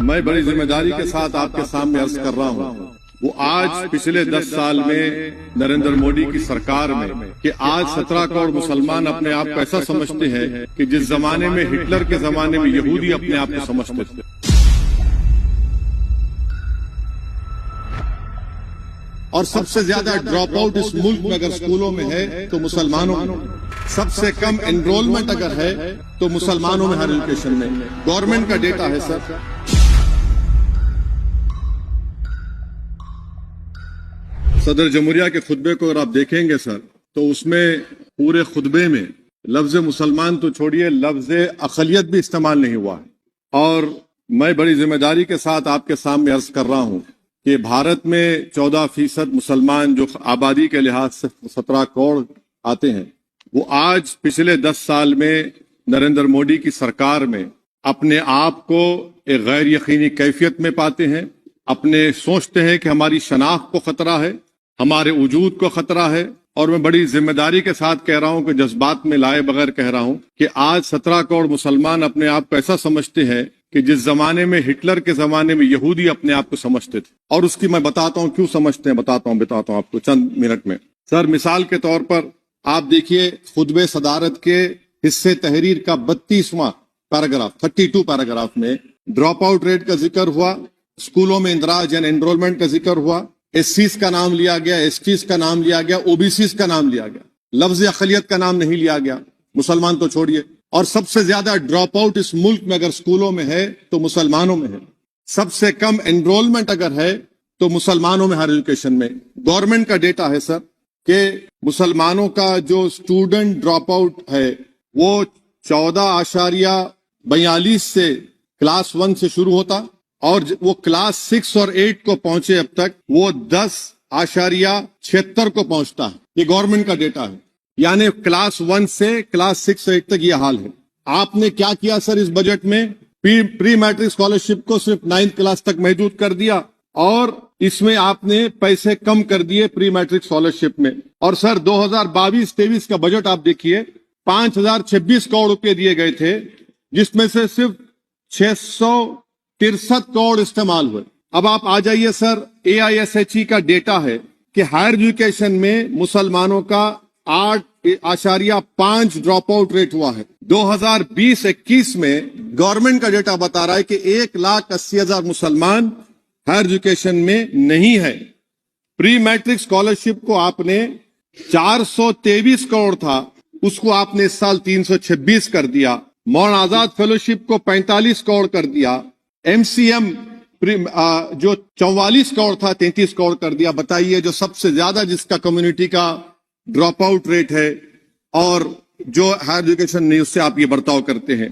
میں بڑی ذمہ داری کے ساتھ آپ کے سامنے عرض کر رہا ہوں، وہ آج پچھلے 10 سال میں نریندر مودی کی سرکار میں کہ آج 17 کروڑ مسلمان اپنے آپ کو ایسا سمجھتے ہیں کہ جس زمانے میں ہٹلر کے زمانے میں یہودی اپنے آپ کو سمجھتے تھے، اور سب سے زیادہ ڈراپ آؤٹ اس ملک میں اگر اسکولوں میں ہے تو مسلمانوں میں، سب سے کم انرولمنٹ اگر ہے تو مسلمانوں میں ہر ایجوکیشن میں، گورنمنٹ کا ڈیٹا ہے سر۔ صدر جمہوریہ کے خطبے کو اگر آپ دیکھیں گے سر تو اس میں پورے خطبے میں لفظ مسلمان تو چھوڑیے، لفظ اقلیت بھی استعمال نہیں ہوا ہے۔ اور میں بڑی ذمہ داری کے ساتھ آپ کے سامنے عرض کر رہا ہوں کہ بھارت میں 14% مسلمان جو آبادی کے لحاظ سے 17 کروڑ آتے ہیں، وہ آج پچھلے 10 سال میں نریندر مودی کی سرکار میں اپنے آپ کو ایک غیر یقینی کیفیت میں پاتے ہیں، اپنے سوچتے ہیں کہ ہماری شناخت کو خطرہ ہے، ہمارے وجود کو خطرہ ہے۔ اور میں بڑی ذمہ داری کے ساتھ کہہ رہا ہوں کہ جذبات میں لائے بغیر کہہ رہا ہوں کہ آج 17 کروڑ مسلمان اپنے آپ کو ایسا سمجھتے ہیں کہ جس زمانے میں ہٹلر کے زمانے میں یہودی اپنے آپ کو سمجھتے تھے، اور اس کی میں بتاتا ہوں کیوں سمجھتے ہیں، بتاتا ہوں آپ کو چند منٹ میں۔ سر مثال کے طور پر آپ دیکھیے خطبہ صدارت کے حصے تحریر کا 32واں پیراگراف 32 پیراگراف میں ڈراپ آؤٹ ریٹ کا ذکر ہوا، اسکولوں میں اندراج یعنی انرولمنٹ کا ذکر ہوا، ایس سیز کا نام لیا گیا، ایس ٹیز کا نام لیا گیا، او بی سیز کا نام لیا گیا، لفظ اقلیت کا نام نہیں لیا گیا، مسلمان تو چھوڑیے۔ اور سب سے زیادہ ڈراپ آؤٹ اس ملک میں اگر اسکولوں میں ہے تو مسلمانوں میں ہے، سب سے کم انرولمنٹ اگر ہے تو مسلمانوں میں ہر ایجوکیشن میں، گورنمنٹ کا ڈیٹا ہے سر کہ مسلمانوں کا جو اسٹوڈنٹ ڈراپ آؤٹ ہے وہ 14.42 سے کلاس 1 سے شروع ہوتا، اور وہ کلاس 6 اور 8 کو پہنچے اب تک وہ 10.76 کو پہنچتا ہے۔ یہ گورنمنٹ کا ڈیٹا ہے، یعنی کلاس 1 سے کلاس 6 8 تک یہ حال ہے۔ آپ نے کیا کیا سر اس بجٹ میں؟ پری میٹرک اسکالرشپ کو صرف 9th کلاس تک محدود کر دیا، اور اس میں آپ نے پیسے کم کر دیے پری میٹرک اسکالرشپ میں۔ اور سر 2022-23 کا بجٹ آپ دیکھیے 5026 کروڑ روپے دیے گئے تھے، جس میں سے صرف 663 کروڑ استعمال ہوئے۔ اب آپ آ جائیے سر، AISHE کا ڈیٹا ہے کہ ہائر ایجوکیشن میں مسلمانوں کا 8.5 ڈراپ آؤٹ ریٹ ہوا ہے۔ 2020-21 میں گورنمنٹ کا ڈیٹا بتا رہا ہے کہ 1,80,000 مسلمان ہائر ایجوکیشن میں نہیں ہے۔ پری میٹرک اسکالرشپ کو آپ نے 423 کروڑ تھا، اس کو آپ نے اس سال 326 کر دیا۔ مولانا آزاد فیلوشپ کو 45 کروڑ کر دیا۔ MCM جو 44 کروڑ تھا 33 کروڑ کر دیا۔ بتائیے جو سب سے زیادہ جس کا کمیونٹی کا ڈراپ آؤٹ ریٹ ہے اور جو ہائر ایجوکیشن نہیں، اس سے آپ یہ برتاؤ کرتے ہیں۔